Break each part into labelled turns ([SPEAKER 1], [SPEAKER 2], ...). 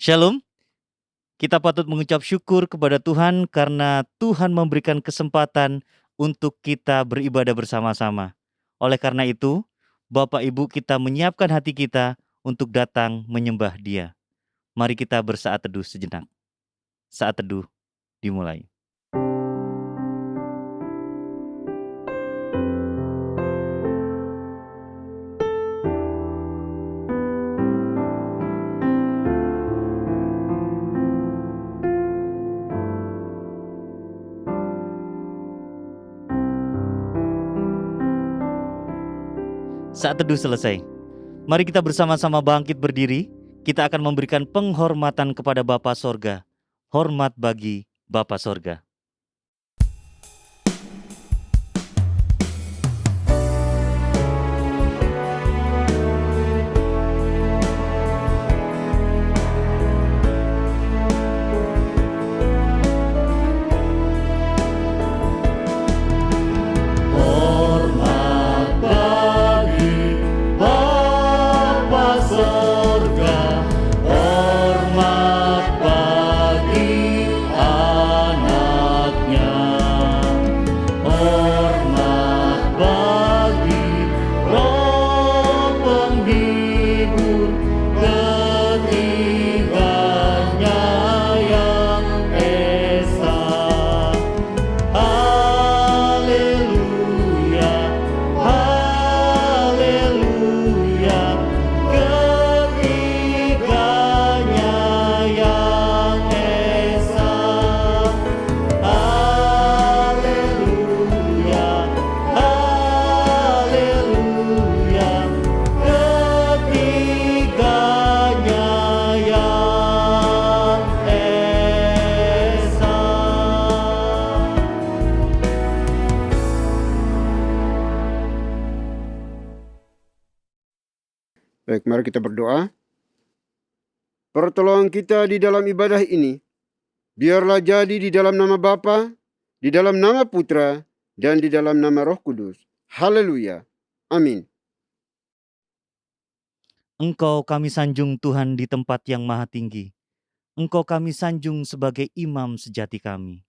[SPEAKER 1] Shalom, kita patut mengucap syukur kepada Tuhan karena Tuhan memberikan kesempatan untuk kita beribadah bersama-sama. Oleh karena itu, Bapak Ibu kita menyiapkan hati kita untuk datang menyembah Dia. Mari kita bersaat teduh sejenak. Saat teduh dimulai. Saat teduh selesai. Mari kita bersama-sama bangkit berdiri. Kita akan memberikan penghormatan kepada Bapa Sorga. Hormat bagi Bapa Sorga.
[SPEAKER 2] Baik, mari kita berdoa. Pertolongan kita di dalam ibadah ini, biarlah jadi di dalam nama Bapa, di dalam nama Putra, dan di dalam nama Roh Kudus. Haleluya. Amin.
[SPEAKER 1] Engkau kami sanjung Tuhan di tempat yang maha tinggi. Engkau kami sanjung sebagai imam sejati kami.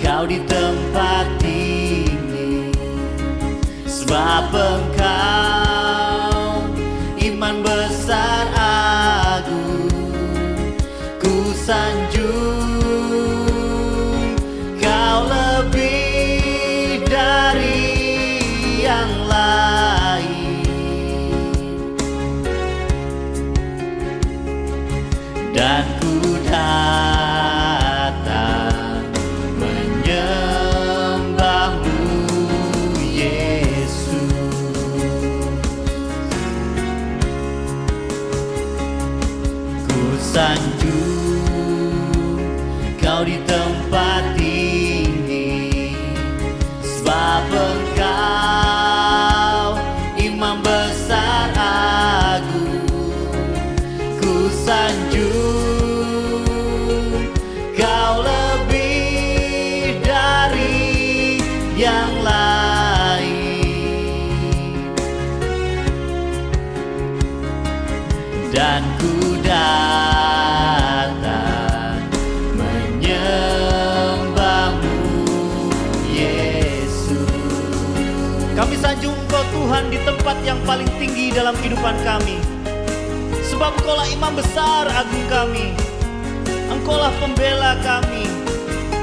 [SPEAKER 1] Kau di tempat tinggi, sebab Engkau iman besar agung. Ku sanjung Kau lebih dari yang lain, dan ku sanjung Kau di tempat tinggi, sebab Engkau imam besar agung. Ku sanjung Kau lebih dari yang lain, dan ku datang menyembahmu, Yesus. Kami sanjung Engkau Tuhan di tempat yang paling tinggi dalam kehidupan kami, sebab Engkaulah imam besar agung kami. Engkaulah pembela kami.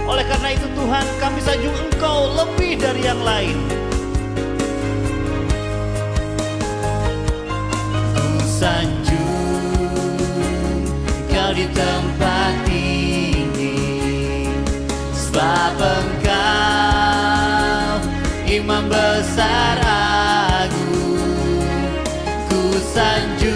[SPEAKER 1] Oleh karena itu Tuhan, kami sanjung Engkau lebih dari yang lain. Ku sanjung Kau di tempat tinggi, sebab Engkau imam besar agung. Ku sanjung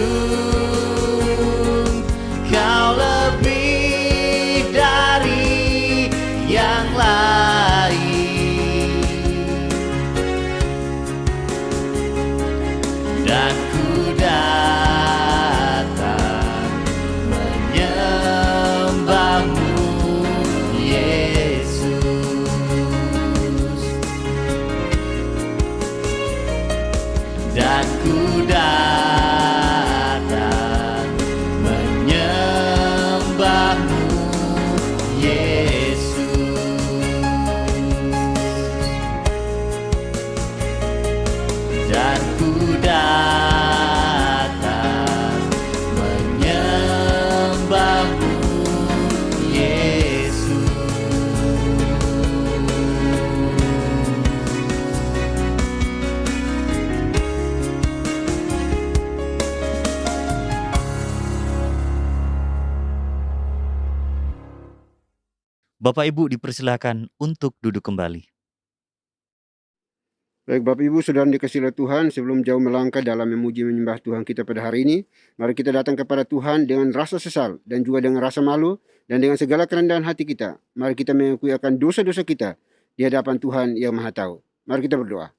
[SPEAKER 1] Kau lebih dari yang lain, ku datang menyembahmu, Yesus. Dan ku datang menyembahmu, Yesus. Bapak Ibu dipersilakan untuk duduk kembali.
[SPEAKER 2] Baik Bapak Ibu, saudara dikasihi oleh Tuhan, sebelum jauh melangkah dalam memuji menyembah Tuhan kita pada hari ini, mari kita datang kepada Tuhan dengan rasa sesal dan juga dengan rasa malu dan dengan segala kerendahan hati kita. Mari kita mengakui akan dosa-dosa kita di hadapan Tuhan yang Maha Tahu. Mari kita berdoa.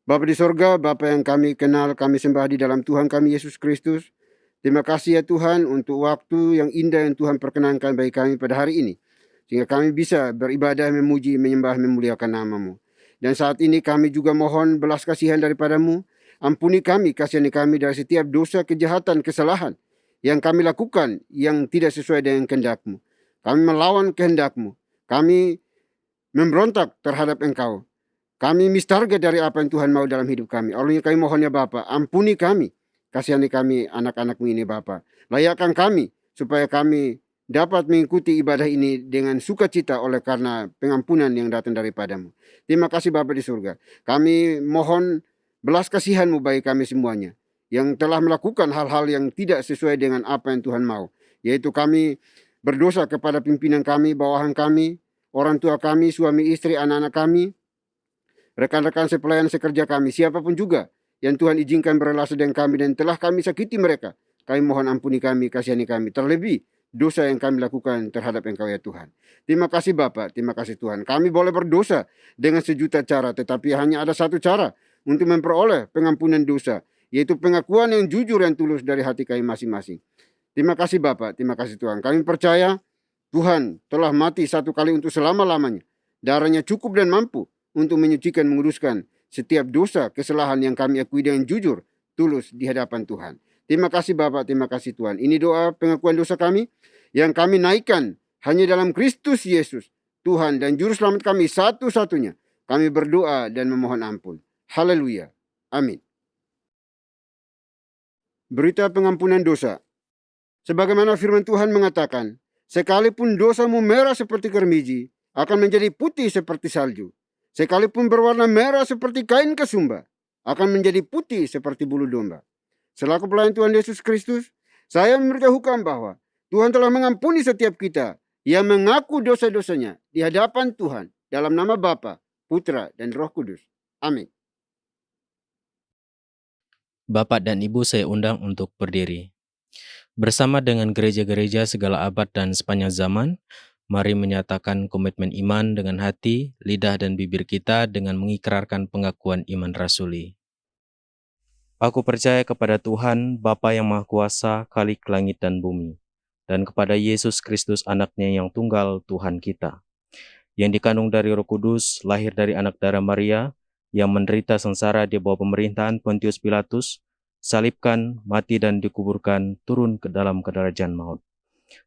[SPEAKER 2] Bapa di sorga, Bapa yang kami kenal, kami sembah di dalam Tuhan kami Yesus Kristus. Terima kasih ya Tuhan untuk waktu yang indah yang Tuhan perkenankan bagi kami pada hari ini, sehingga kami bisa beribadah, memuji, menyembah, memuliakan nama-Mu. Dan saat ini kami juga mohon belas kasihan daripada-Mu. Ampuni kami, kasihani kami dari setiap dosa, kejahatan, kesalahan yang kami lakukan yang tidak sesuai dengan kehendak-Mu. Kami melawan kehendak-Mu. Kami memberontak terhadap Engkau. Kami mistarget dari apa yang Tuhan mau dalam hidup kami. Olehnya kami mohon ya Bapa, ampuni kami. Kasihani kami anak-anak-Mu ini Bapa. Layakkan kami supaya kami dapat mengikuti ibadah ini dengan sukacita oleh karena pengampunan yang datang daripada-Mu. Terima kasih Bapa di surga. Kami mohon belas kasihan-Mu bagi kami semuanya yang telah melakukan hal-hal yang tidak sesuai dengan apa yang Tuhan mau. Yaitu kami berdosa kepada pimpinan kami, bawahan kami, orang tua kami, suami istri, anak-anak kami, rekan-rekan sepelayan sekerja kami, siapapun juga yang Tuhan izinkan berrelasi dengan kami dan telah kami sakiti mereka. Kami mohon ampuni kami, kasihani kami, terlebih dosa yang kami lakukan terhadap Engkau ya Tuhan. Terima kasih Bapa, terima kasih Tuhan. Kami boleh berdosa dengan sejuta cara, tetapi hanya ada satu cara untuk memperoleh pengampunan dosa, yaitu pengakuan yang jujur dan tulus dari hati kami masing-masing. Terima kasih Bapa, terima kasih Tuhan. Kami percaya Tuhan telah mati satu kali untuk selama-lamanya. Darahnya cukup dan mampu untuk menyucikan, menguduskan setiap dosa, kesalahan yang kami akui dengan jujur, tulus di hadapan Tuhan. Terima kasih Bapa, terima kasih Tuhan. Ini doa pengakuan dosa kami yang kami naikkan hanya dalam Kristus Yesus, Tuhan dan Juru Selamat kami satu-satunya. Kami berdoa dan memohon ampun. Haleluya. Amin. Berita pengampunan dosa. Sebagaimana firman Tuhan mengatakan, sekalipun dosamu merah seperti kermiji, akan menjadi putih seperti salju. Sekalipun berwarna merah seperti kain kesumba, akan menjadi putih seperti bulu domba. Selaku pelayan Tuhan Yesus Kristus, saya memberitahukan bahwa Tuhan telah mengampuni setiap kita yang mengaku dosa-dosanya di hadapan Tuhan dalam nama Bapa, Putra, dan Roh Kudus. Amin.
[SPEAKER 3] Bapak dan Ibu saya undang untuk berdiri. Bersama dengan gereja-gereja segala abad dan sepanjang zaman, mari menyatakan komitmen iman dengan hati, lidah, dan bibir kita dengan mengikrarkan pengakuan iman rasuli. Aku percaya kepada Tuhan, Bapa yang Maha Kuasa, Khalik langit dan bumi, dan kepada Yesus Kristus anaknya yang tunggal Tuhan kita, yang dikandung dari Roh Kudus, lahir dari anak darah Maria, yang menderita sengsara di bawah pemerintahan Pontius Pilatus, salibkan, mati dan dikuburkan, turun ke dalam kedarajan maut.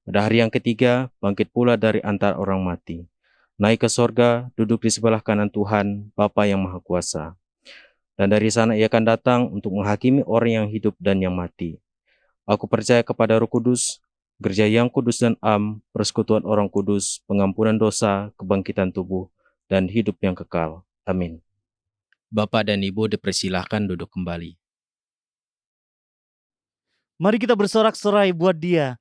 [SPEAKER 3] Pada hari yang ketiga, bangkit pula dari antara orang mati. Naik ke sorga, duduk di sebelah kanan Tuhan, Bapa yang Maha Kuasa. Dan dari sana ia akan datang untuk menghakimi orang yang hidup dan yang mati. Aku percaya kepada Roh Kudus, gereja yang kudus dan am, persekutuan orang kudus, pengampunan dosa, kebangkitan tubuh, dan hidup yang kekal. Amin. Bapak dan Ibu dipersilahkan duduk kembali.
[SPEAKER 1] Mari kita bersorak-sorai buat Dia.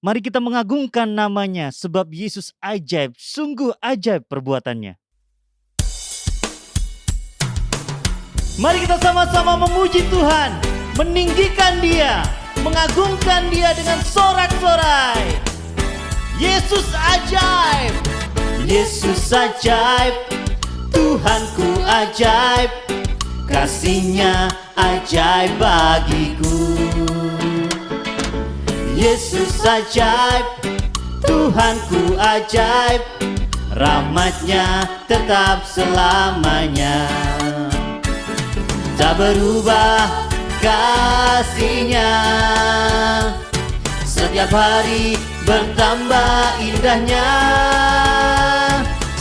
[SPEAKER 1] Mari kita mengagungkan namanya sebab Yesus ajaib, sungguh ajaib perbuatannya. Mari kita sama-sama memuji Tuhan, meninggikan Dia, mengagungkan Dia dengan sorak-sorai. Yesus ajaib, Yesus ajaib, Tuhanku ajaib, kasih-Nya ajaib bagiku. Yesus ajaib, Tuhanku ajaib, rahmat-Nya tetap selamanya. tak berubah kasih-Nya. Setiap hari bertambah indahnya,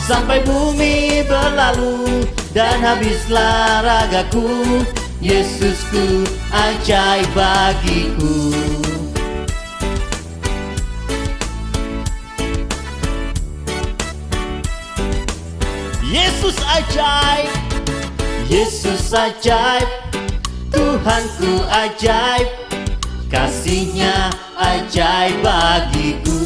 [SPEAKER 1] sampai bumi berlalu dan habislah ragaku. Yesusku ajaib bagiku. Yesus ajaib, Yesus ajaib, Tuhanku ajaib, kasih-Nya ajaib bagiku.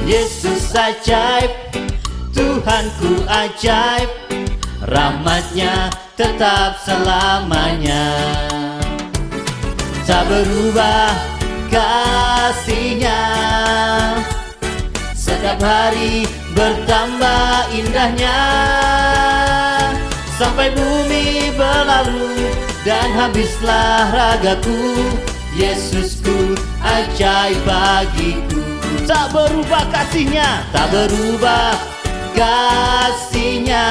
[SPEAKER 1] Yesus ajaib, Tuhanku ajaib, rahmat-Nya tetap selamanya. Tak berubah kasih-Nya, setiap hari bertambah indahnya, sampai bumi berlalu dan habislah ragaku. Yesusku ajaib bagiku. Tak berubah kasih-Nya, tak berubah kasih-Nya,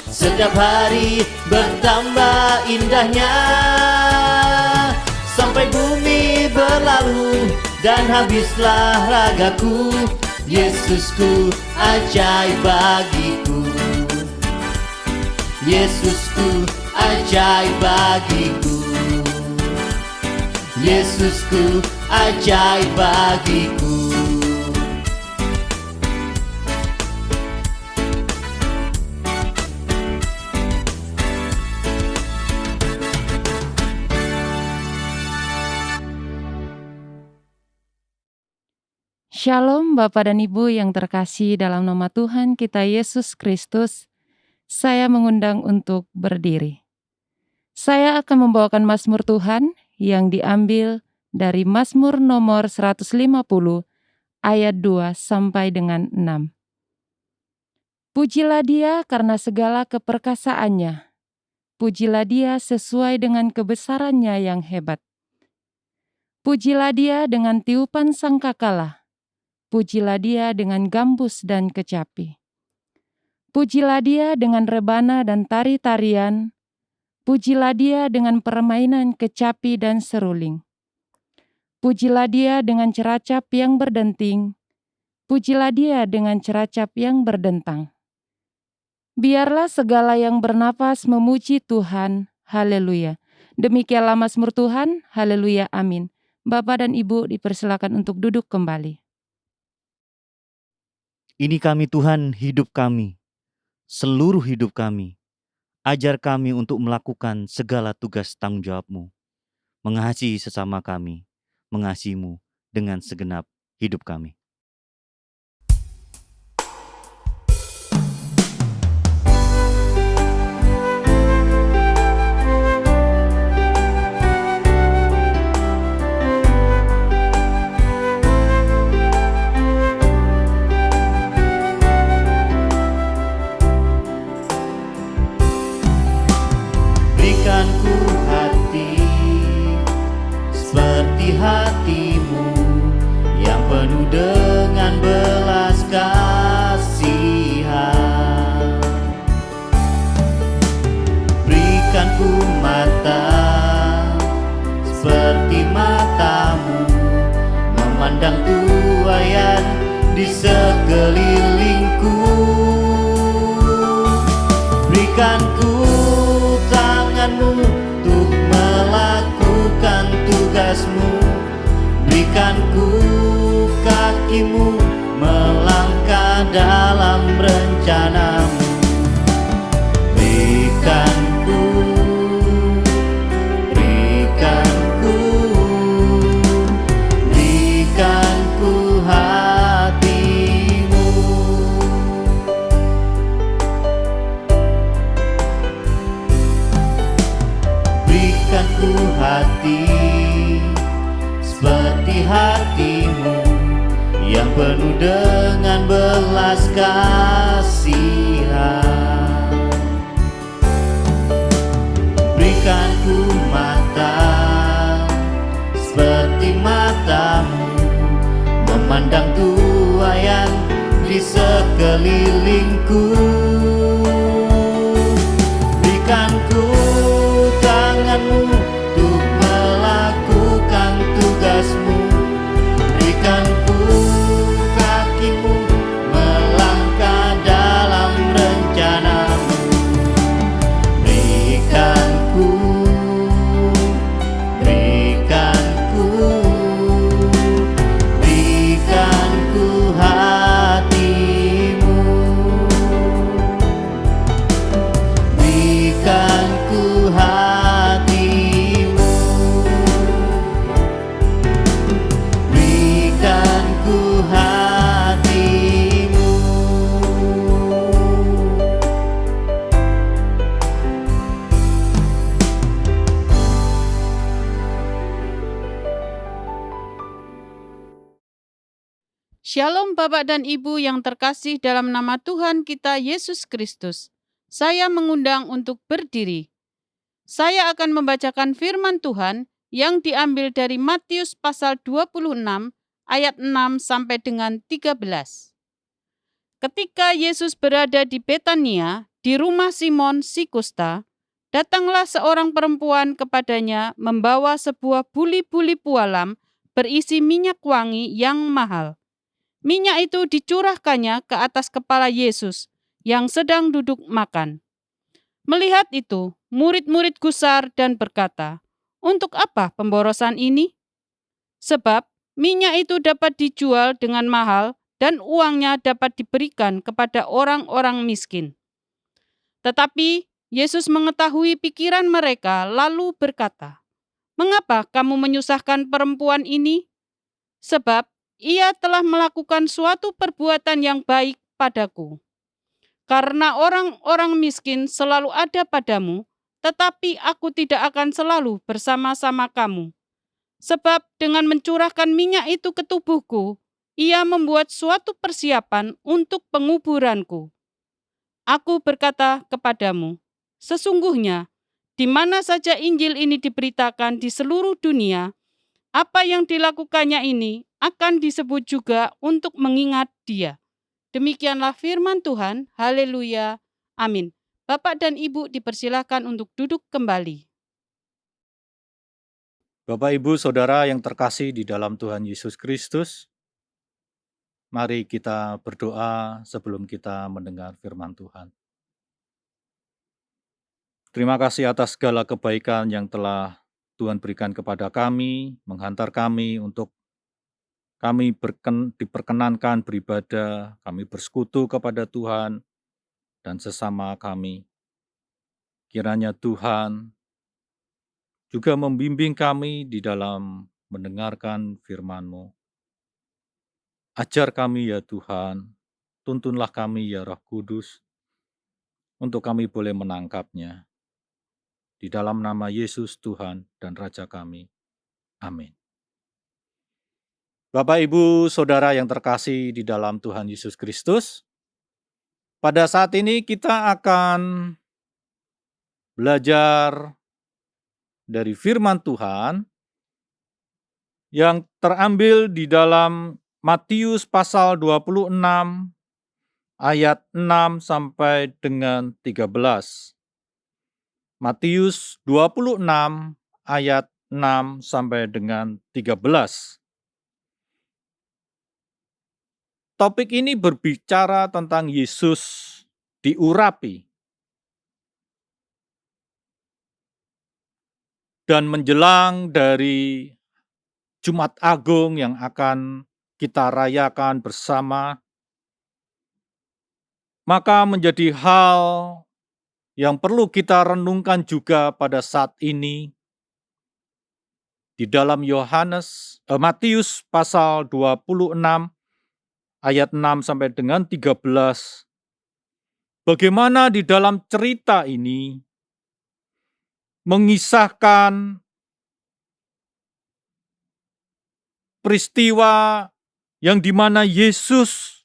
[SPEAKER 1] setiap hari bertambah indahnya, sampai bumi berlalu dan habislah ragaku. Yesusku ajaib bagiku. Yesusku ajaib bagiku. Yesusku ajaib bagiku.
[SPEAKER 4] Shalom Bapak dan Ibu yang terkasih dalam nama Tuhan kita Yesus Kristus. Saya mengundang untuk berdiri. Saya akan membawakan Mazmur Tuhan yang diambil dari Mazmur nomor 150 ayat 2 sampai dengan 6. Pujilah Dia karena segala keperkasaannya. Pujilah Dia sesuai dengan kebesarannya yang hebat. Pujilah Dia dengan tiupan sangkakala. Pujilah Dia dengan gambus dan kecapi. Pujilah Dia dengan rebana dan tari-tarian. Pujilah Dia dengan permainan kecapi dan seruling. Pujilah Dia dengan ceracap yang berdenting. Pujilah Dia dengan ceracap yang berdentang. Biarlah segala yang bernapas memuji Tuhan. Haleluya. Demikianlah Mazmur Tuhan. Haleluya. Amin. Bapak dan Ibu dipersilakan untuk duduk kembali.
[SPEAKER 1] Ini kami Tuhan, hidup kami, seluruh hidup kami. Ajar kami untuk melakukan segala tugas tanggung jawab-Mu, mengasihi sesama kami, mengasihi-Mu dengan segenap hidup kami. Berikanku hati seperti hati-Mu yang penuh dengan belas kasihan. Berikanku mata seperti mata-Mu, memandang tuaian di sekelilingku. Berikanku tanganmu untuk melakukan tugasmu. Berikanku kakimu melangkah dalam rencanamu. Berikanku, berikanku, berikanku hatimu. Berikanku hati seperti hati-Mu yang penuh dengan belas kasihan. Berikanku mata seperti mata-Mu, memandang tuaian di sekelilingku.
[SPEAKER 5] Shalom Bapak dan Ibu yang terkasih dalam nama Tuhan kita Yesus Kristus. Saya mengundang untuk berdiri. Saya akan membacakan firman Tuhan yang diambil dari Matius pasal 26 ayat 6 sampai dengan 13. Ketika Yesus berada di Betania, di rumah Simon si kusta, datanglah seorang perempuan kepadanya membawa sebuah buli-buli pualam berisi minyak wangi yang mahal. Minyak itu dicurahkannya ke atas kepala Yesus yang sedang duduk makan. Melihat itu, murid-murid gusar dan berkata, "Untuk apa pemborosan ini? Sebab minyak itu dapat dijual dengan mahal dan uangnya dapat diberikan kepada orang-orang miskin." Tetapi Yesus mengetahui pikiran mereka lalu berkata, "Mengapa kamu menyusahkan perempuan ini? Sebab ia telah melakukan suatu perbuatan yang baik padaku. Karena orang-orang miskin selalu ada padamu, tetapi aku tidak akan selalu bersama-sama kamu. Sebab dengan mencurahkan minyak itu ke tubuhku, ia membuat suatu persiapan untuk penguburanku. Aku berkata kepadamu, sesungguhnya di mana saja Injil ini diberitakan di seluruh dunia, apa yang dilakukannya ini akan disebut juga untuk mengingat dia." Demikianlah firman Tuhan. Haleluya. Amin. Bapak dan Ibu dipersilakan untuk duduk kembali.
[SPEAKER 6] Bapak, Ibu, Saudara yang terkasih di dalam Tuhan Yesus Kristus, mari kita berdoa sebelum kita mendengar firman Tuhan. Terima kasih atas segala kebaikan yang telah Tuhan berikan kepada kami, menghantar kami untuk kami diperkenankan beribadah, kami bersekutu kepada Tuhan dan sesama kami. Kiranya Tuhan juga membimbing kami di dalam mendengarkan firman-Mu. Ajar kami ya Tuhan, tuntunlah kami ya Roh Kudus, untuk kami boleh menangkapnya. Di dalam nama Yesus Tuhan dan Raja kami. Amin. Bapak, Ibu, Saudara yang terkasih di dalam Tuhan Yesus Kristus, pada saat ini kita akan belajar dari firman Tuhan yang terambil di dalam Matius pasal 26 ayat 6 sampai dengan 13. Matius 26 ayat 6 sampai dengan 13. Topik ini berbicara tentang Yesus diurapi dan menjelang dari Jumat Agung yang akan kita rayakan bersama, maka menjadi hal yang perlu kita renungkan juga pada saat ini di dalam Matius pasal 26 ayat 6 sampai dengan 13. Bagaimana di dalam cerita ini mengisahkan peristiwa yang dimana Yesus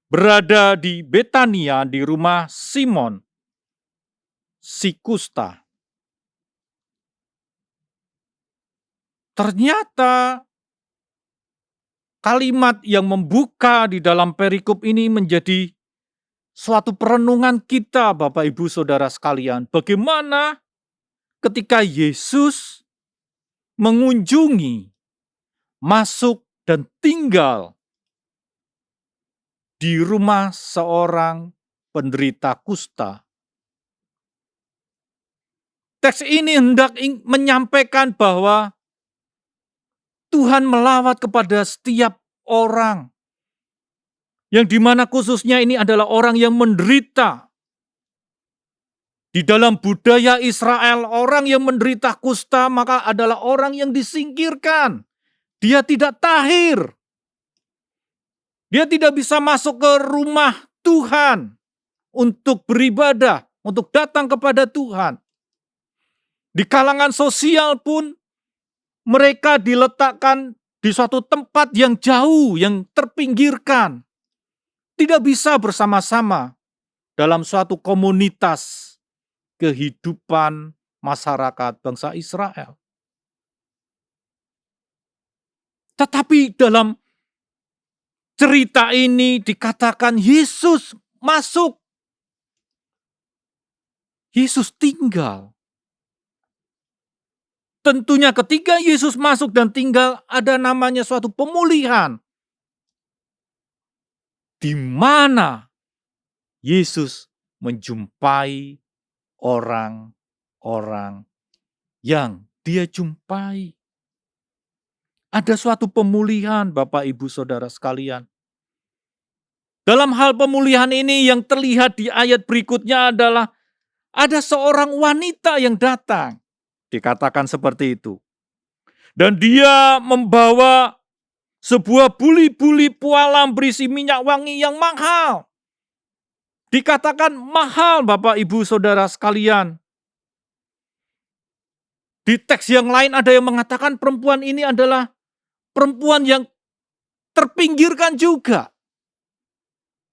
[SPEAKER 6] berada di Betania di rumah Simon si kusta. Ternyata kalimat yang membuka di dalam perikop ini menjadi suatu perenungan kita, Bapak, Ibu, Saudara sekalian. Bagaimana ketika Yesus mengunjungi, masuk dan tinggal di rumah seorang penderita kusta. Teks ini hendak menyampaikan bahwa Tuhan melawat kepada setiap orang, yang dimana khususnya ini adalah orang yang menderita. Di dalam budaya Israel, orang yang menderita kusta maka adalah orang yang disingkirkan. Dia tidak tahir. Dia tidak bisa masuk ke rumah Tuhan untuk beribadah, untuk datang kepada Tuhan. Di kalangan sosial pun mereka diletakkan di suatu tempat yang jauh, yang terpinggirkan, tidak bisa bersama-sama dalam suatu komunitas kehidupan masyarakat bangsa Israel. Tetapi dalam cerita ini dikatakan Yesus masuk. Yesus tinggal. Tentunya ketika Yesus masuk dan tinggal, ada namanya suatu pemulihan. Di mana Yesus menjumpai orang-orang yang dia jumpai. Ada suatu pemulihan, Bapak, Ibu, Saudara sekalian. Dalam hal pemulihan ini yang terlihat di ayat berikutnya adalah ada seorang wanita yang datang. Dikatakan seperti itu. Dan dia membawa sebuah buli-buli pualam berisi minyak wangi yang mahal. Dikatakan mahal, Bapak, Ibu, Saudara sekalian. Di teks yang lain ada yang mengatakan perempuan ini adalah perempuan yang terpinggirkan juga.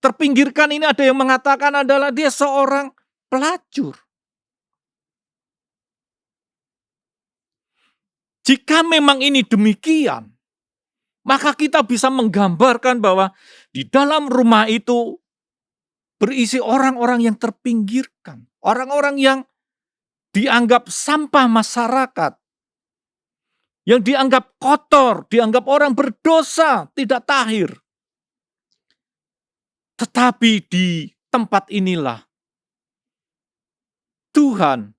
[SPEAKER 6] Terpinggirkan ini ada yang mengatakan adalah dia seorang pelacur. Jika memang ini demikian, maka kita bisa menggambarkan bahwa di dalam rumah itu berisi orang-orang yang terpinggirkan. Orang-orang yang dianggap sampah masyarakat. Yang dianggap kotor, dianggap orang berdosa, tidak tahir. Tetapi di tempat inilah Tuhan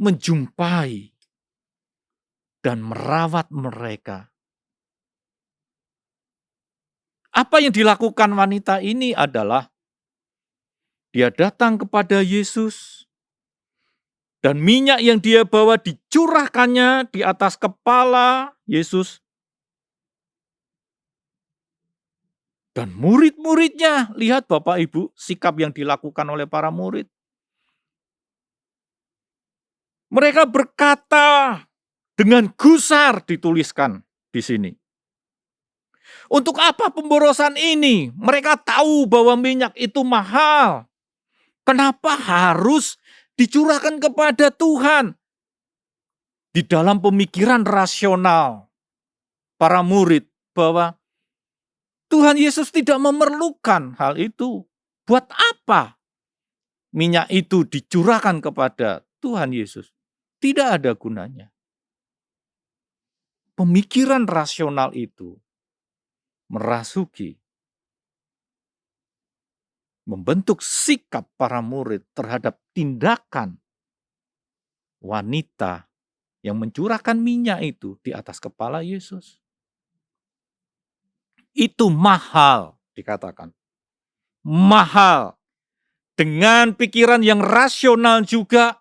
[SPEAKER 6] menjumpai dan merawat mereka. Apa yang dilakukan wanita ini adalah dia datang kepada Yesus dan minyak yang dia bawa dicurahkannya di atas kepala Yesus. Dan murid-muridnya, lihat Bapak Ibu, sikap yang dilakukan oleh para murid. Mereka berkata dengan gusar, dituliskan di sini. Untuk apa pemborosan ini? Mereka tahu bahwa minyak itu mahal. Kenapa harus dicurahkan kepada Tuhan? Di dalam pemikiran rasional para murid bahwa Tuhan Yesus tidak memerlukan hal itu. Buat apa minyak itu dicurahkan kepada Tuhan Yesus? Tidak ada gunanya. Pemikiran rasional itu merasuki, membentuk sikap para murid terhadap tindakan wanita yang mencurahkan minyak itu di atas kepala Yesus. Itu mahal, dikatakan. Mahal. Dengan pikiran yang rasional juga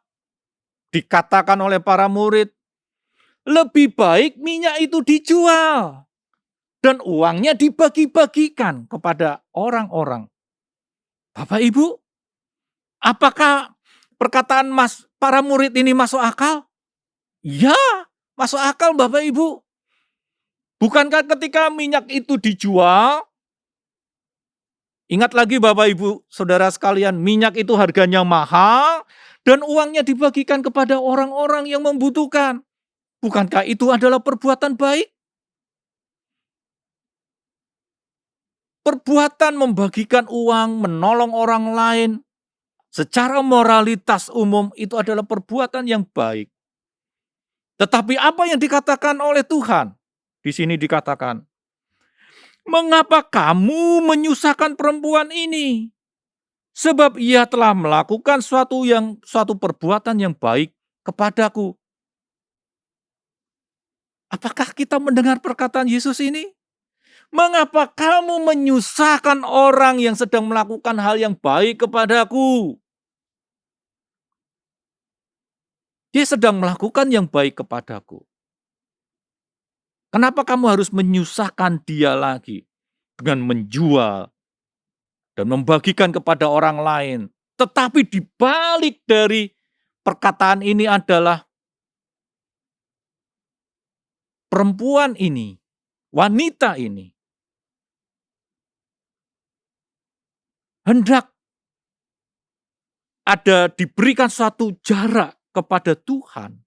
[SPEAKER 6] dikatakan oleh para murid, lebih baik minyak itu dijual dan uangnya dibagi-bagikan kepada orang-orang. Bapak Ibu, apakah perkataan para murid ini masuk akal? Ya, masuk akal Bapak Ibu. Bukankah ketika minyak itu dijual, ingat lagi Bapak Ibu, Saudara sekalian, minyak itu harganya mahal dan uangnya dibagikan kepada orang-orang yang membutuhkan. Bukankah itu adalah perbuatan baik? Perbuatan membagikan uang, menolong orang lain, secara moralitas umum itu adalah perbuatan yang baik. Tetapi apa yang dikatakan oleh Tuhan? Di sini dikatakan, mengapa kamu menyusahkan perempuan ini? Sebab ia telah melakukan suatu perbuatan yang baik kepadaku. Apakah kita mendengar perkataan Yesus ini? Mengapa kamu menyusahkan orang yang sedang melakukan hal yang baik kepadaku? Dia sedang melakukan yang baik kepadaku. Kenapa kamu harus menyusahkan dia lagi dengan menjual dan membagikan kepada orang lain? Tetapi di balik dari perkataan ini adalah perempuan ini, wanita ini, hendak diberikan suatu jarak kepada Tuhan.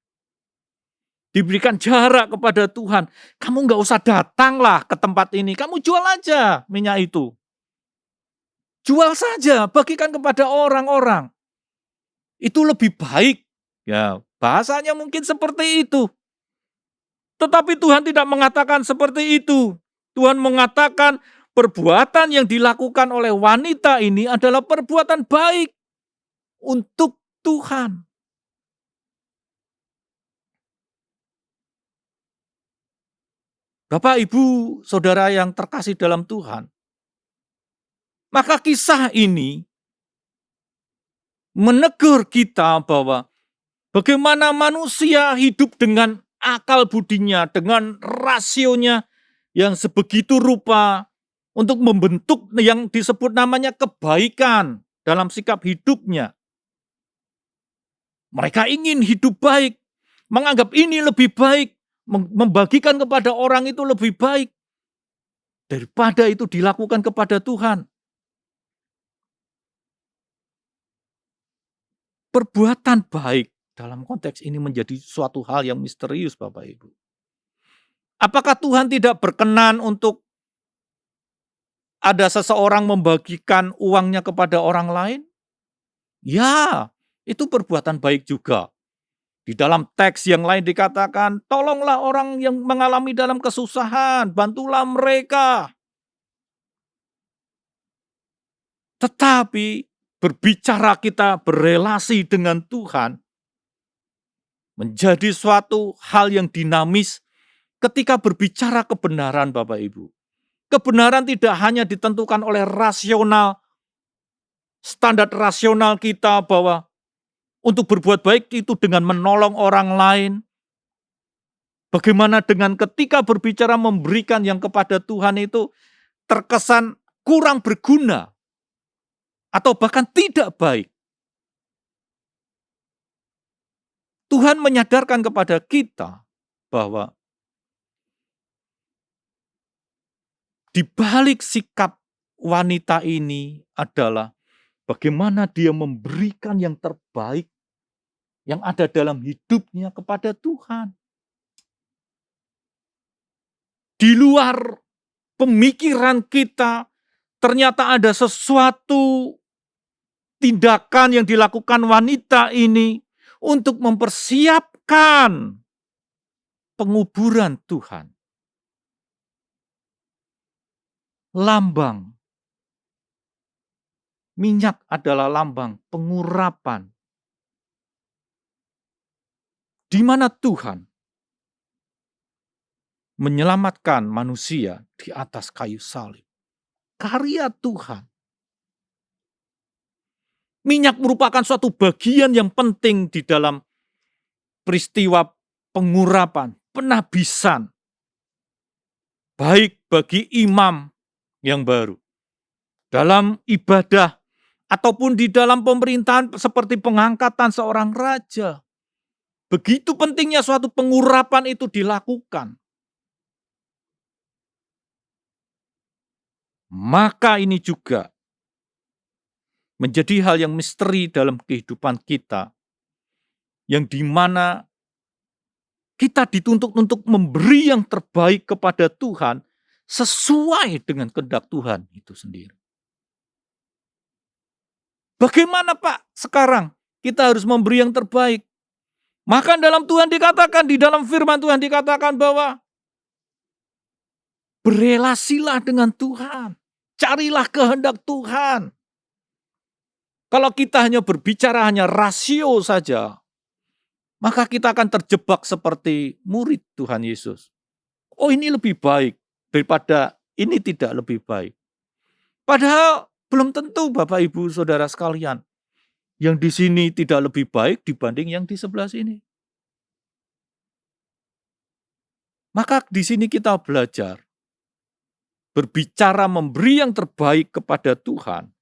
[SPEAKER 6] Diberikan jarak kepada Tuhan. Kamu nggak usah datanglah ke tempat ini. Kamu jual aja minyak itu. Jual saja, bagikan kepada orang-orang. Itu lebih baik. Ya, bahasanya mungkin seperti itu. Tetapi Tuhan tidak mengatakan seperti itu. Tuhan mengatakan perbuatan yang dilakukan oleh wanita ini adalah perbuatan baik untuk Tuhan. Bapak, Ibu, Saudara yang terkasih dalam Tuhan, maka kisah ini menegur kita bahwa bagaimana manusia hidup dengan akal budinya, dengan rasionya yang sebegitu rupa untuk membentuk yang disebut namanya kebaikan dalam sikap hidupnya. Mereka ingin hidup baik, menganggap ini lebih baik, membagikan kepada orang itu lebih baik daripada itu dilakukan kepada Tuhan. Perbuatan baik dalam konteks ini menjadi suatu hal yang misterius, Bapak Ibu. Apakah Tuhan tidak berkenan untuk ada seseorang membagikan uangnya kepada orang lain? Ya, itu perbuatan baik juga. Di dalam teks yang lain dikatakan, tolonglah orang yang mengalami dalam kesusahan, bantulah mereka. Tetapi berbicara kita berelasi dengan Tuhan menjadi suatu hal yang dinamis ketika berbicara kebenaran, Bapak Ibu. Kebenaran tidak hanya ditentukan oleh rasional, standar rasional kita bahwa untuk berbuat baik itu dengan menolong orang lain. Bagaimana dengan ketika berbicara memberikan yang kepada Tuhan itu terkesan kurang berguna atau bahkan tidak baik. Tuhan menyadarkan kepada kita bahwa di balik sikap wanita ini adalah bagaimana dia memberikan yang terbaik yang ada dalam hidupnya kepada Tuhan. Di luar pemikiran kita, ternyata ada sesuatu tindakan yang dilakukan wanita ini untuk mempersiapkan penguburan Tuhan. Lambang minyak adalah lambang pengurapan. Di mana Tuhan menyelamatkan manusia di atas kayu salib. Karya Tuhan. Minyak merupakan suatu bagian yang penting di dalam peristiwa pengurapan, penabisan. Baik bagi imam yang baru. Dalam ibadah ataupun di dalam pemerintahan seperti pengangkatan seorang raja. Begitu pentingnya suatu pengurapan itu dilakukan. Maka ini juga menjadi hal yang misteri dalam kehidupan kita. Yang dimana kita dituntut untuk memberi yang terbaik kepada Tuhan sesuai dengan kehendak Tuhan itu sendiri. Bagaimana Pak sekarang kita harus memberi yang terbaik? Maka dalam Tuhan dikatakan, di dalam firman Tuhan dikatakan bahwa berelasilah dengan Tuhan. Carilah kehendak Tuhan. Kalau kita hanya berbicara hanya rasio saja, maka kita akan terjebak seperti murid Tuhan Yesus. Oh, ini lebih baik daripada ini tidak lebih baik. Padahal belum tentu Bapak Ibu Saudara sekalian. Yang di sini tidak lebih baik dibanding yang di sebelah sini. Maka di sini kita belajar berbicara memberi yang terbaik kepada Tuhan.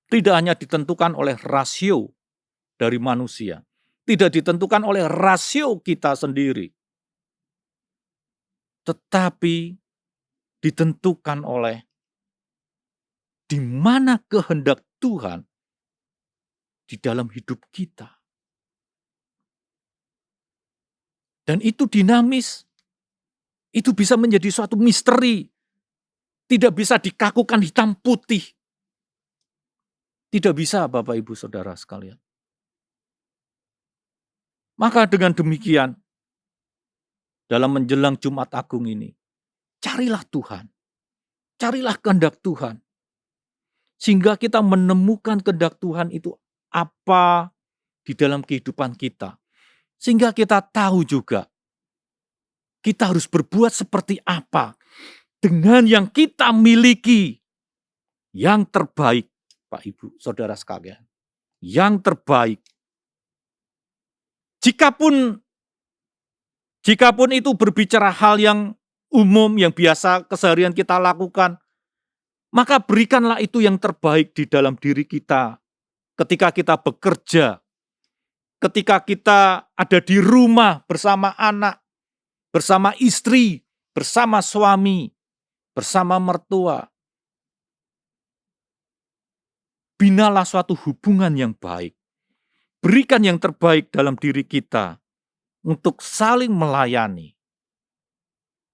[SPEAKER 6] Tidak hanya ditentukan oleh rasio dari manusia. Tidak ditentukan oleh rasio kita sendiri. tetapi ditentukan oleh di mana kehendak Tuhan di dalam hidup kita. Dan itu dinamis. Itu bisa menjadi suatu misteri. Tidak bisa dikakukan hitam putih. Tidak bisa, Bapak Ibu Saudara sekalian. Maka dengan demikian, dalam menjelang Jumat Agung ini, carilah Tuhan. Carilah kehendak Tuhan. Sehingga kita menemukan kehendak Tuhan itu apa di dalam kehidupan kita. Sehingga kita tahu juga, kita harus berbuat seperti apa dengan yang kita miliki. Yang terbaik, Pak Ibu, Saudara sekalian. Yang terbaik. Jikapun itu berbicara hal yang umum, yang biasa keseharian kita lakukan, maka berikanlah itu yang terbaik di dalam diri kita. Ketika kita bekerja, ketika kita ada di rumah bersama anak, bersama istri, bersama suami, bersama mertua. Binalah suatu hubungan yang baik. Berikan yang terbaik dalam diri kita untuk saling melayani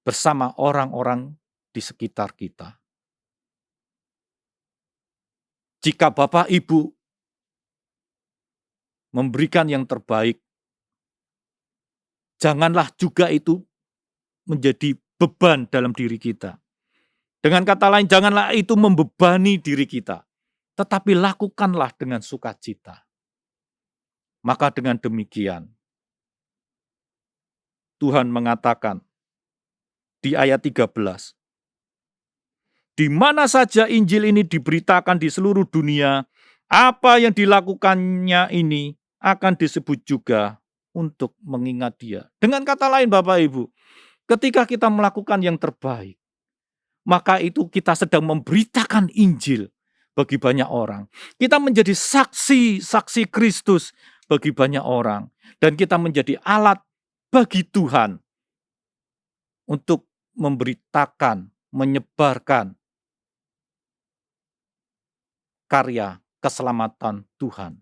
[SPEAKER 6] bersama orang-orang di sekitar kita. Jika Bapak Ibu memberikan yang terbaik, janganlah juga itu menjadi beban dalam diri kita. Dengan kata lain, janganlah itu membebani diri kita, tetapi lakukanlah dengan sukacita. Maka dengan demikian, Tuhan mengatakan di ayat 13, di mana saja Injil ini diberitakan di seluruh dunia, apa yang dilakukannya ini akan disebut juga untuk mengingat dia. Dengan kata lain Bapak Ibu, ketika kita melakukan yang terbaik, maka itu kita sedang memberitakan Injil bagi banyak orang. Kita menjadi saksi Kristus bagi banyak orang. Dan kita menjadi alat bagi Tuhan untuk memberitakan, menyebarkan karya keselamatan Tuhan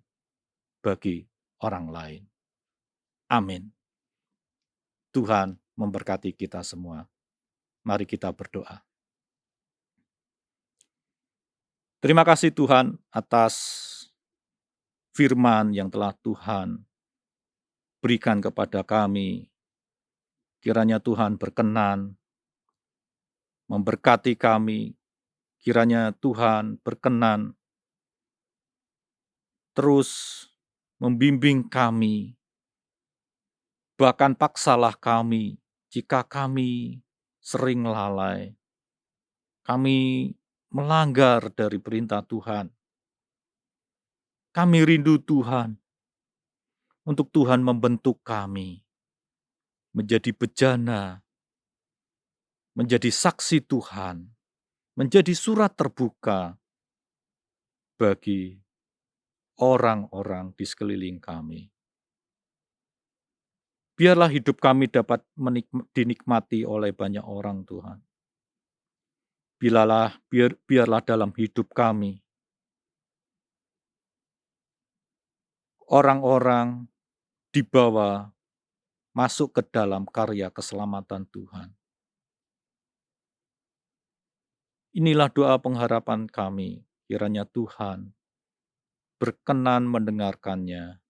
[SPEAKER 6] bagi orang lain. Amin. Tuhan memberkati kita semua. Mari kita berdoa. Terima kasih Tuhan atas firman yang telah Tuhan berikan kepada kami. Kiranya Tuhan berkenan memberkati kami. Kiranya Tuhan berkenan terus membimbing kami. Bahkan paksalah kami jika kami sering lalai. Kami melanggar dari perintah Tuhan. Kami rindu Tuhan untuk Tuhan membentuk kami menjadi bejana, menjadi saksi Tuhan, menjadi surat terbuka bagi orang-orang di sekeliling kami. Biarlah hidup kami dapat dinikmati oleh banyak orang Tuhan. Biarlah dalam hidup kami orang-orang dibawa masuk ke dalam karya keselamatan Tuhan. Inilah doa pengharapan kami, kiranya Tuhan berkenan mendengarkannya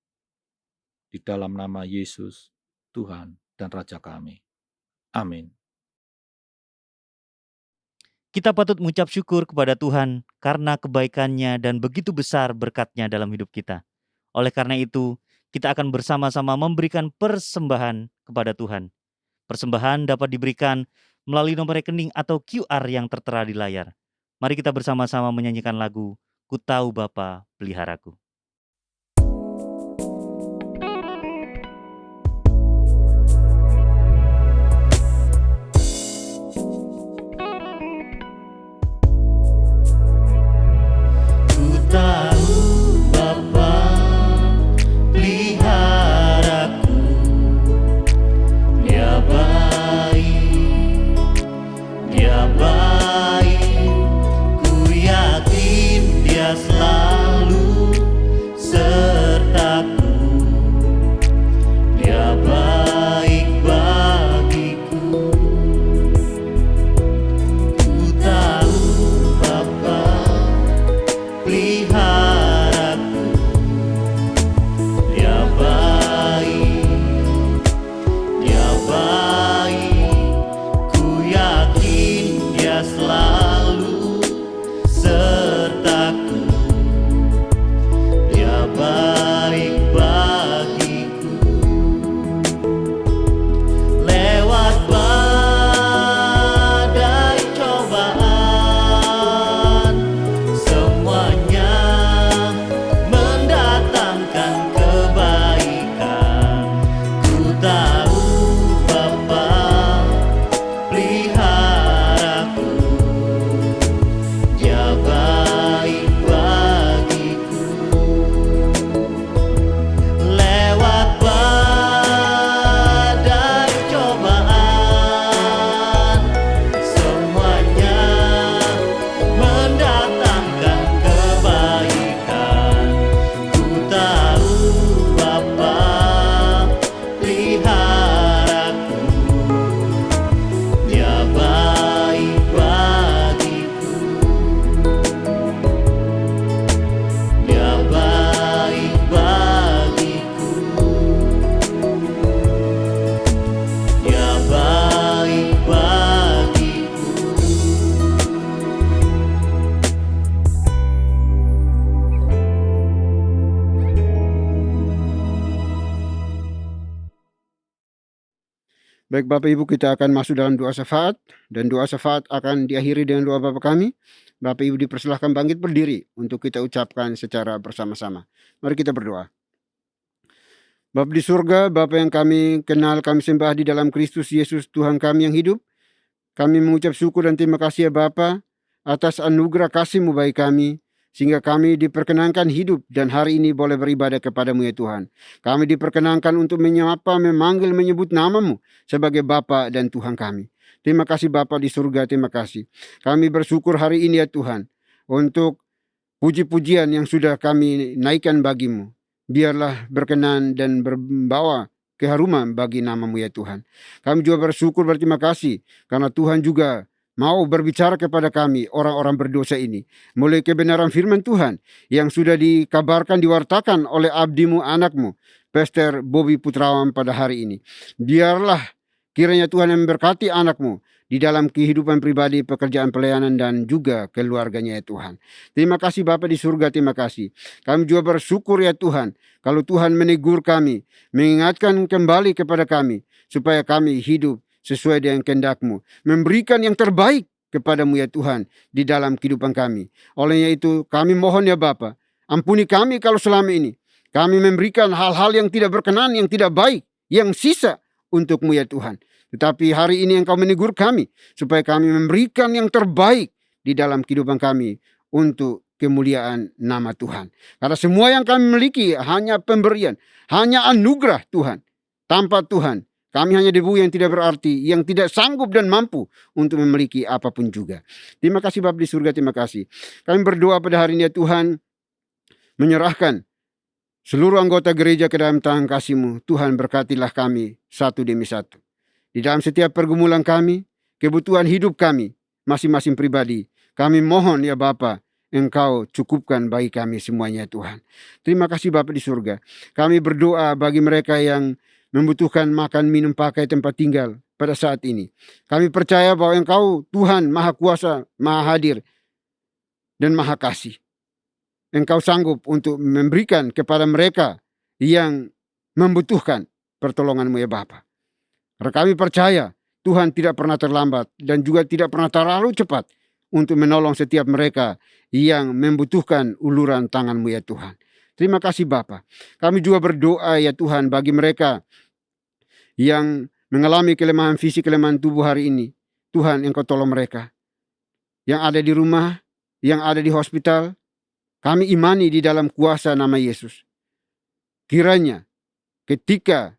[SPEAKER 6] di dalam nama Yesus, Tuhan dan Raja kami. Amin.
[SPEAKER 1] Kita patut mengucap syukur kepada Tuhan karena kebaikannya dan begitu besar berkat-Nya dalam hidup kita. Oleh karena itu, kita akan bersama-sama memberikan persembahan kepada Tuhan. Persembahan dapat diberikan melalui nomor rekening atau QR yang tertera di layar. Mari kita bersama-sama menyanyikan lagu Ku Tahu Bapa Peliharaku.
[SPEAKER 2] Baik Bapak Ibu, kita akan masuk dalam doa syafaat, dan doa syafaat akan diakhiri dengan doa Bapa kami. Bapak Ibu dipersilahkan bangkit berdiri untuk kita ucapkan secara bersama-sama. Mari kita berdoa. Bapa di surga, Bapa yang kami kenal, kami sembah di dalam Kristus Yesus Tuhan kami yang hidup, kami mengucap syukur dan terima kasih ya Bapa atas anugerah kasih-Mu bagi kami, sehingga kami diperkenankan hidup dan hari ini boleh beribadah kepada-Mu ya Tuhan. Kami diperkenankan untuk menyapa, memanggil, menyebut nama-Mu sebagai Bapa dan Tuhan kami. Terima kasih Bapa di surga, terima kasih. Kami bersyukur hari ini ya Tuhan untuk puji-pujian yang sudah kami naikkan bagi-Mu. Biarlah berkenan dan membawa keharuman bagi nama-Mu ya Tuhan. Kami juga bersyukur, berterima kasih karena Tuhan juga mau berbicara kepada kami orang-orang berdosa ini mulai kebenaran firman Tuhan yang sudah dikabarkan, diwartakan oleh abdi-Mu, anak-Mu, Pastor Bobby Putrawan pada hari ini. Biarlah kiranya Tuhan yang memberkati anak-Mu di dalam kehidupan pribadi, pekerjaan pelayanan, dan juga keluarganya ya Tuhan. Terima kasih Bapa di surga, terima kasih. Kami juga bersyukur ya Tuhan kalau Tuhan menegur kami, mengingatkan kembali kepada kami supaya kami hidup sesuai dengan kehendak-Mu, memberikan yang terbaik kepada-Mu ya Tuhan di dalam kehidupan kami. Olehnya itu kami mohon ya Bapa, ampuni kami kalau selama ini kami memberikan hal-hal yang tidak berkenan, yang tidak baik, yang sisa untuk-Mu ya Tuhan. Tetapi hari ini Engkau menegur kami supaya kami memberikan yang terbaik di dalam kehidupan kami untuk kemuliaan nama Tuhan. Karena semua yang kami miliki hanya pemberian, hanya anugerah Tuhan. Tanpa Tuhan kami hanya debu yang tidak berarti, yang tidak sanggup dan mampu untuk memiliki apapun juga. Terima kasih Bapa di surga, terima kasih. Kami berdoa pada hari ini ya Tuhan, menyerahkan seluruh anggota gereja ke dalam tangan kasih-Mu. Tuhan berkatilah kami satu demi satu. Di dalam setiap pergumulan kami, kebutuhan hidup kami, masing-masing pribadi, kami mohon ya Bapa, Engkau cukupkan bagi kami semuanya Tuhan. Terima kasih Bapa di surga. Kami berdoa bagi mereka yang membutuhkan makan, minum, pakai, tempat tinggal pada saat ini. Kami percaya bahwa Engkau Tuhan Maha Kuasa, Maha Hadir, dan Maha Kasih. Engkau sanggup untuk memberikan kepada mereka yang membutuhkan pertolongan-Mu ya Bapa. Kami percaya Tuhan tidak pernah terlambat dan juga tidak pernah terlalu cepat untuk menolong setiap mereka yang membutuhkan uluran tangan-Mu ya Tuhan. Terima kasih Bapa. Kami juga berdoa ya Tuhan bagi mereka yang mengalami kelemahan fisik, kelemahan tubuh hari ini. Tuhan Engkau tolong mereka. Yang ada di rumah, yang ada di hospital, kami imani di dalam kuasa nama Yesus. Kiranya ketika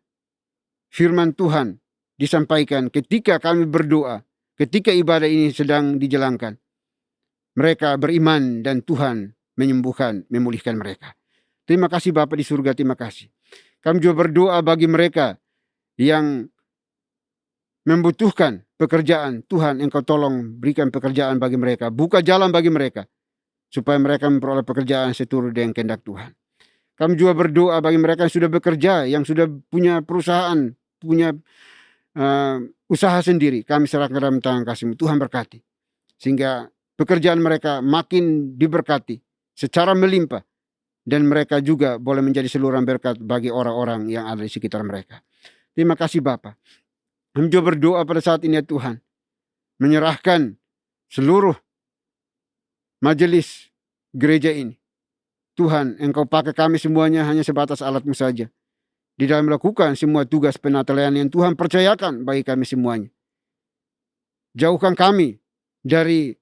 [SPEAKER 2] firman Tuhan disampaikan, ketika kami berdoa, ketika ibadah ini sedang dijalankan, mereka beriman dan Tuhan menyembuhkan, memulihkan mereka. Terima kasih Bapa di surga, terima kasih. Kami juga berdoa bagi mereka yang membutuhkan pekerjaan. Tuhan Engkau tolong berikan pekerjaan bagi mereka. Buka jalan bagi mereka supaya mereka memperoleh pekerjaan seturut dengan kehendak Tuhan. Kami juga berdoa bagi mereka yang sudah bekerja, yang sudah punya perusahaan, punya usaha sendiri. Kami serahkan dalam tangan kasih-Mu. Tuhan berkati. Sehingga pekerjaan mereka makin diberkati secara melimpah. Dan mereka juga boleh menjadi saluran berkat bagi orang-orang yang ada di sekitar mereka. Terima kasih Bapa. Kami juga berdoa pada saat ini ya Tuhan, menyerahkan seluruh majelis gereja ini. Tuhan, Engkau pakai kami semuanya hanya sebatas alat-Mu saja. Di dalam melakukan semua tugas penatelayan yang Tuhan percayakan bagi kami semuanya. Jauhkan kami dari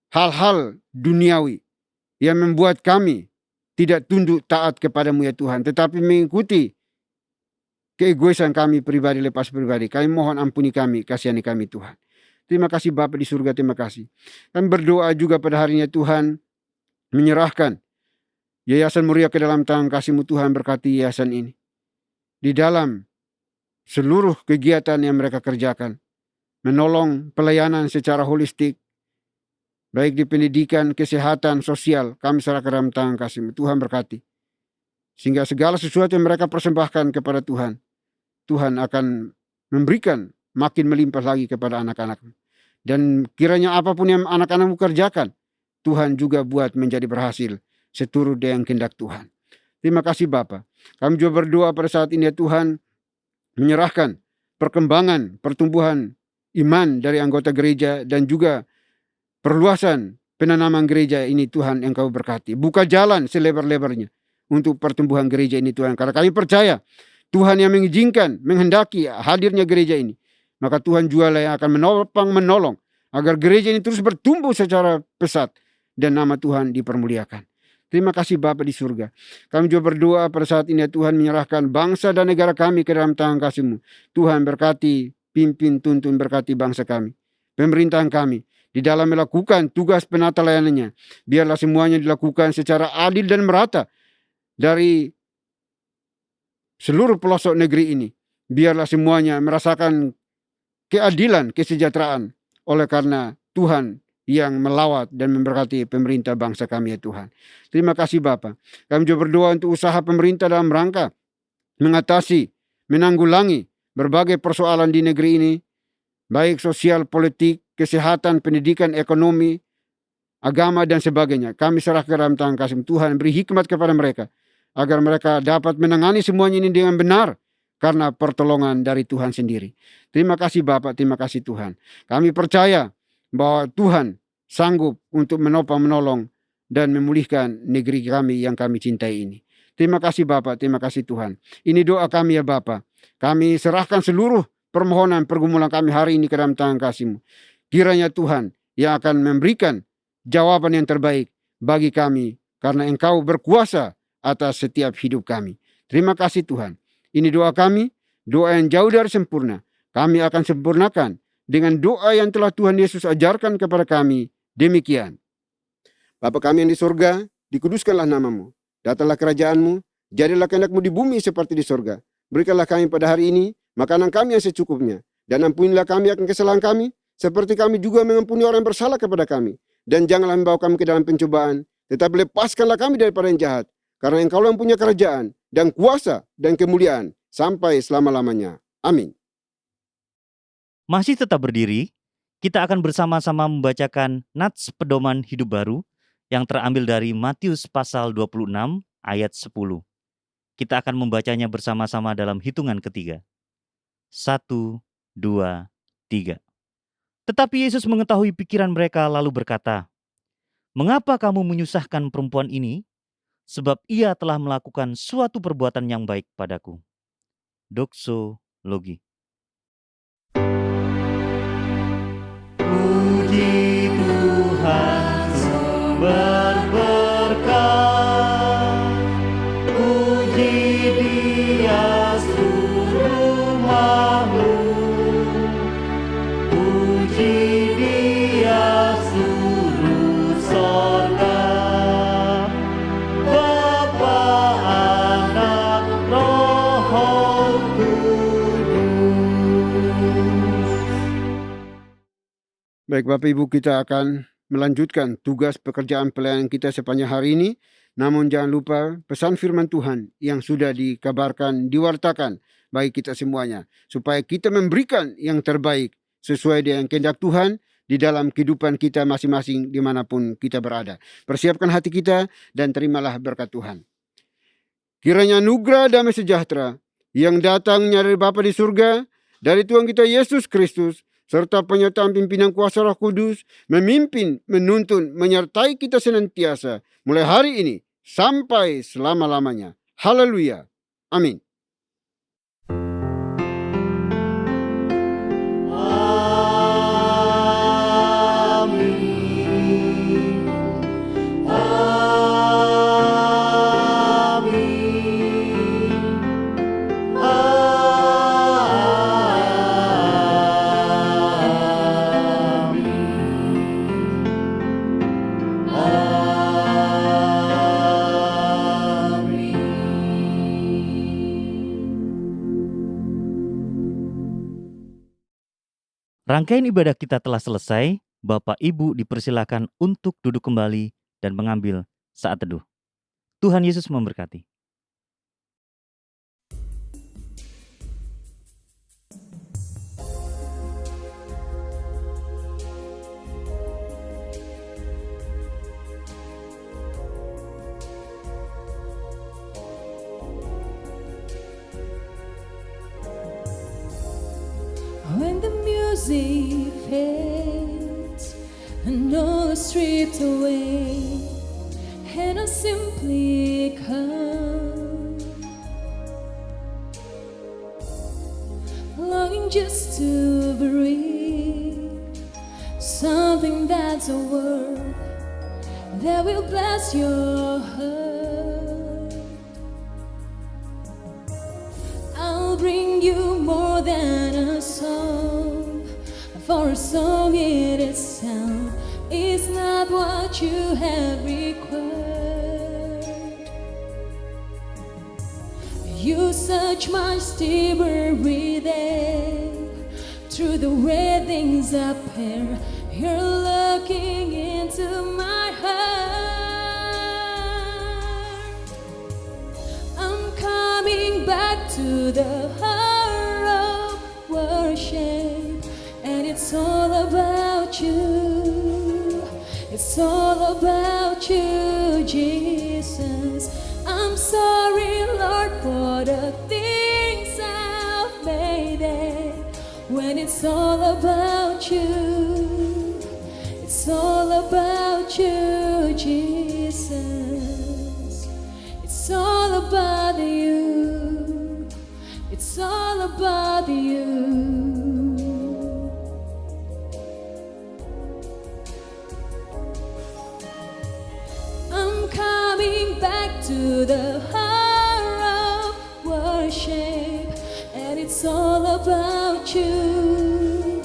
[SPEAKER 2] hal-hal duniawi yang membuat kami tidak tunduk taat kepada-Mu ya Tuhan, tetapi mengikuti keegoisan kami pribadi lepas pribadi. Kami mohon ampuni kami, kasihani kami Tuhan. Terima kasih Bapa di surga, terima kasih. Kami berdoa juga pada hari ini Tuhan, menyerahkan Yayasan Muria ke dalam tangan kasih-Mu Tuhan, berkati yayasan ini. Di dalam seluruh kegiatan yang mereka kerjakan, menolong pelayanan secara holistik, baik di pendidikan, kesehatan, sosial, kami serahkan dalam tangan kasih-Mu. Tuhan berkati. Sehingga segala sesuatu yang mereka persembahkan kepada Tuhan, Tuhan akan memberikan makin melimpah lagi kepada anak-anak-Mu. Dan kiranya apapun yang anak-anak-Mu kerjakan, Tuhan juga buat menjadi berhasil seturut dengan kehendak Tuhan. Terima kasih Bapa. Kami juga berdoa pada saat ini ya Tuhan, menyerahkan perkembangan, pertumbuhan iman dari anggota gereja dan juga perluasan penanaman gereja ini Tuhan Engkau berkati. Buka jalan selebar-lebarnya untuk pertumbuhan gereja ini Tuhan. Karena kami percaya Tuhan yang mengizinkan, menghendaki hadirnya gereja ini. Maka Tuhan jualah yang akan menolong agar gereja ini terus bertumbuh secara pesat dan nama Tuhan dipermuliakan. Terima kasih Bapa di surga. Kami juga berdoa pada saat ini ya Tuhan, menyerahkan bangsa dan negara kami ke dalam tangan kasih-Mu. Tuhan berkati, pimpin, tuntun, berkati bangsa kami, pemerintahan kami, di dalam melakukan tugas penata layanannya. Biarlah semuanya dilakukan secara adil dan merata dari seluruh pelosok negeri ini. Biarlah semuanya merasakan keadilan, kesejahteraan oleh karena Tuhan yang melawat dan memberkati pemerintah bangsa kami ya Tuhan. Terima kasih Bapa. Kami juga berdoa untuk usaha pemerintah dalam rangka mengatasi, menanggulangi berbagai persoalan di negeri ini, baik sosial, politik, kesehatan, pendidikan, ekonomi, agama dan sebagainya. Kami serahkan dalam tangan kasih Tuhan, beri hikmat kepada mereka agar mereka dapat menangani semuanya ini dengan benar karena pertolongan dari Tuhan sendiri. Terima kasih Bapak, terima kasih Tuhan. Kami percaya bahwa Tuhan sanggup untuk menopang, menolong, dan memulihkan negeri kami yang kami cintai ini. Terima kasih Bapak, terima kasih Tuhan. Ini doa kami ya Bapak. Kami serahkan seluruh permohonan, pergumulan kami hari ini ke dalam tangan kasih-Mu. Kiranya Tuhan yang akan memberikan jawaban yang terbaik bagi kami, karena Engkau berkuasa atas setiap hidup kami. Terima kasih Tuhan. Ini doa kami, doa yang jauh dari sempurna. Kami akan sempurnakan dengan doa yang telah Tuhan Yesus ajarkan kepada kami. Demikian. Bapa kami yang di surga, dikuduskanlah nama-Mu. Datanglah kerajaan-Mu, jadilah kehendak-Mu di bumi seperti di surga. Berikanlah kami pada hari ini makanan kami yang secukupnya. Dan ampunilah kami akan kesalahan kami, seperti kami juga mengampuni orang yang bersalah kepada kami. Dan janganlah membawa kami ke dalam pencobaan, tetapi lepaskanlah kami daripada yang jahat. Karena Engkau yang punya kerajaan, dan kuasa, dan kemuliaan, sampai selama-lamanya. Amin.
[SPEAKER 1] Masih tetap berdiri, kita akan bersama-sama membacakan nats pedoman hidup baru yang terambil dari Matius pasal 26 ayat 10. Kita akan membacanya bersama-sama dalam hitungan ketiga. 1, 2, 3. Tetapi Yesus mengetahui pikiran mereka lalu berkata, "Mengapa kamu menyusahkan perempuan ini? Sebab ia telah melakukan suatu perbuatan yang baik padaku." Doksologi. Puji Tuhan sumber berkat, puji Dia seluruh makhluk, puji Dia seluruh sorga, Bapa, Anak, Roh Kudus.
[SPEAKER 2] Baik Bapak Ibu, kita akan melanjutkan tugas pekerjaan pelayanan kita sepanjang hari ini. Namun jangan lupa pesan firman Tuhan yang sudah dikabarkan, diwartakan bagi kita semuanya. Supaya kita memberikan yang terbaik sesuai dengan kehendak Tuhan di dalam kehidupan kita masing-masing dimanapun kita berada. Persiapkan hati kita dan terimalah berkat Tuhan. Kiranya anugerah damai sejahtera yang datangnya dari Bapa di surga, dari Tuhan kita Yesus Kristus, serta penyertaan pimpinan kuasa Roh Kudus, memimpin, menuntun, menyertai kita senantiasa, mulai hari ini sampai selama-lamanya. Haleluya. Amin.
[SPEAKER 1] Rangkaian ibadah kita telah selesai. Bapak Ibu dipersilakan untuk duduk kembali dan mengambil saat teduh. Tuhan Yesus memberkati.
[SPEAKER 7] music fades and all is stripped away, and I simply come, longing just to breathe something that's a word that will bless your heart. I'll bring you more than a song, for a song in itself is not what you have required. You search my deeper within, through the way things appear. You're looking into my heart. I'm coming back to the heart of worship, and it's all about you. It's all about you, Jesus. I'm sorry, Lord, for the things I've made it, when it's all about you. It's all about you, Jesus. It's all about you. It's all about you. I'm coming back to the heart of worship, and it's all about you.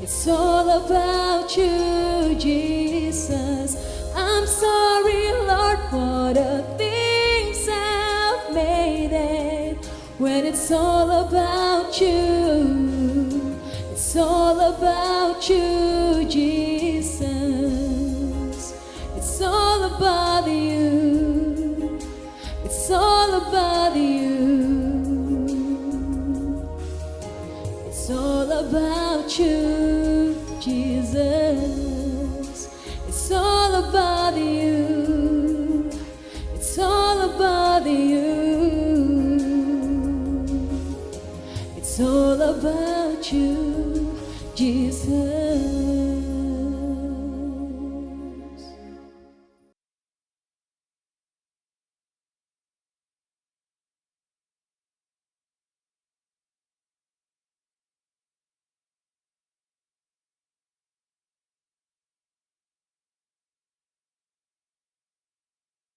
[SPEAKER 7] It's all about you, Jesus. I'm sorry, Lord, for the things I've made it, when it's all about you. It's all about you, Jesus. It's all about you. It's all about you. It's all about you, Jesus. It's all about you. It's all about you. It's all about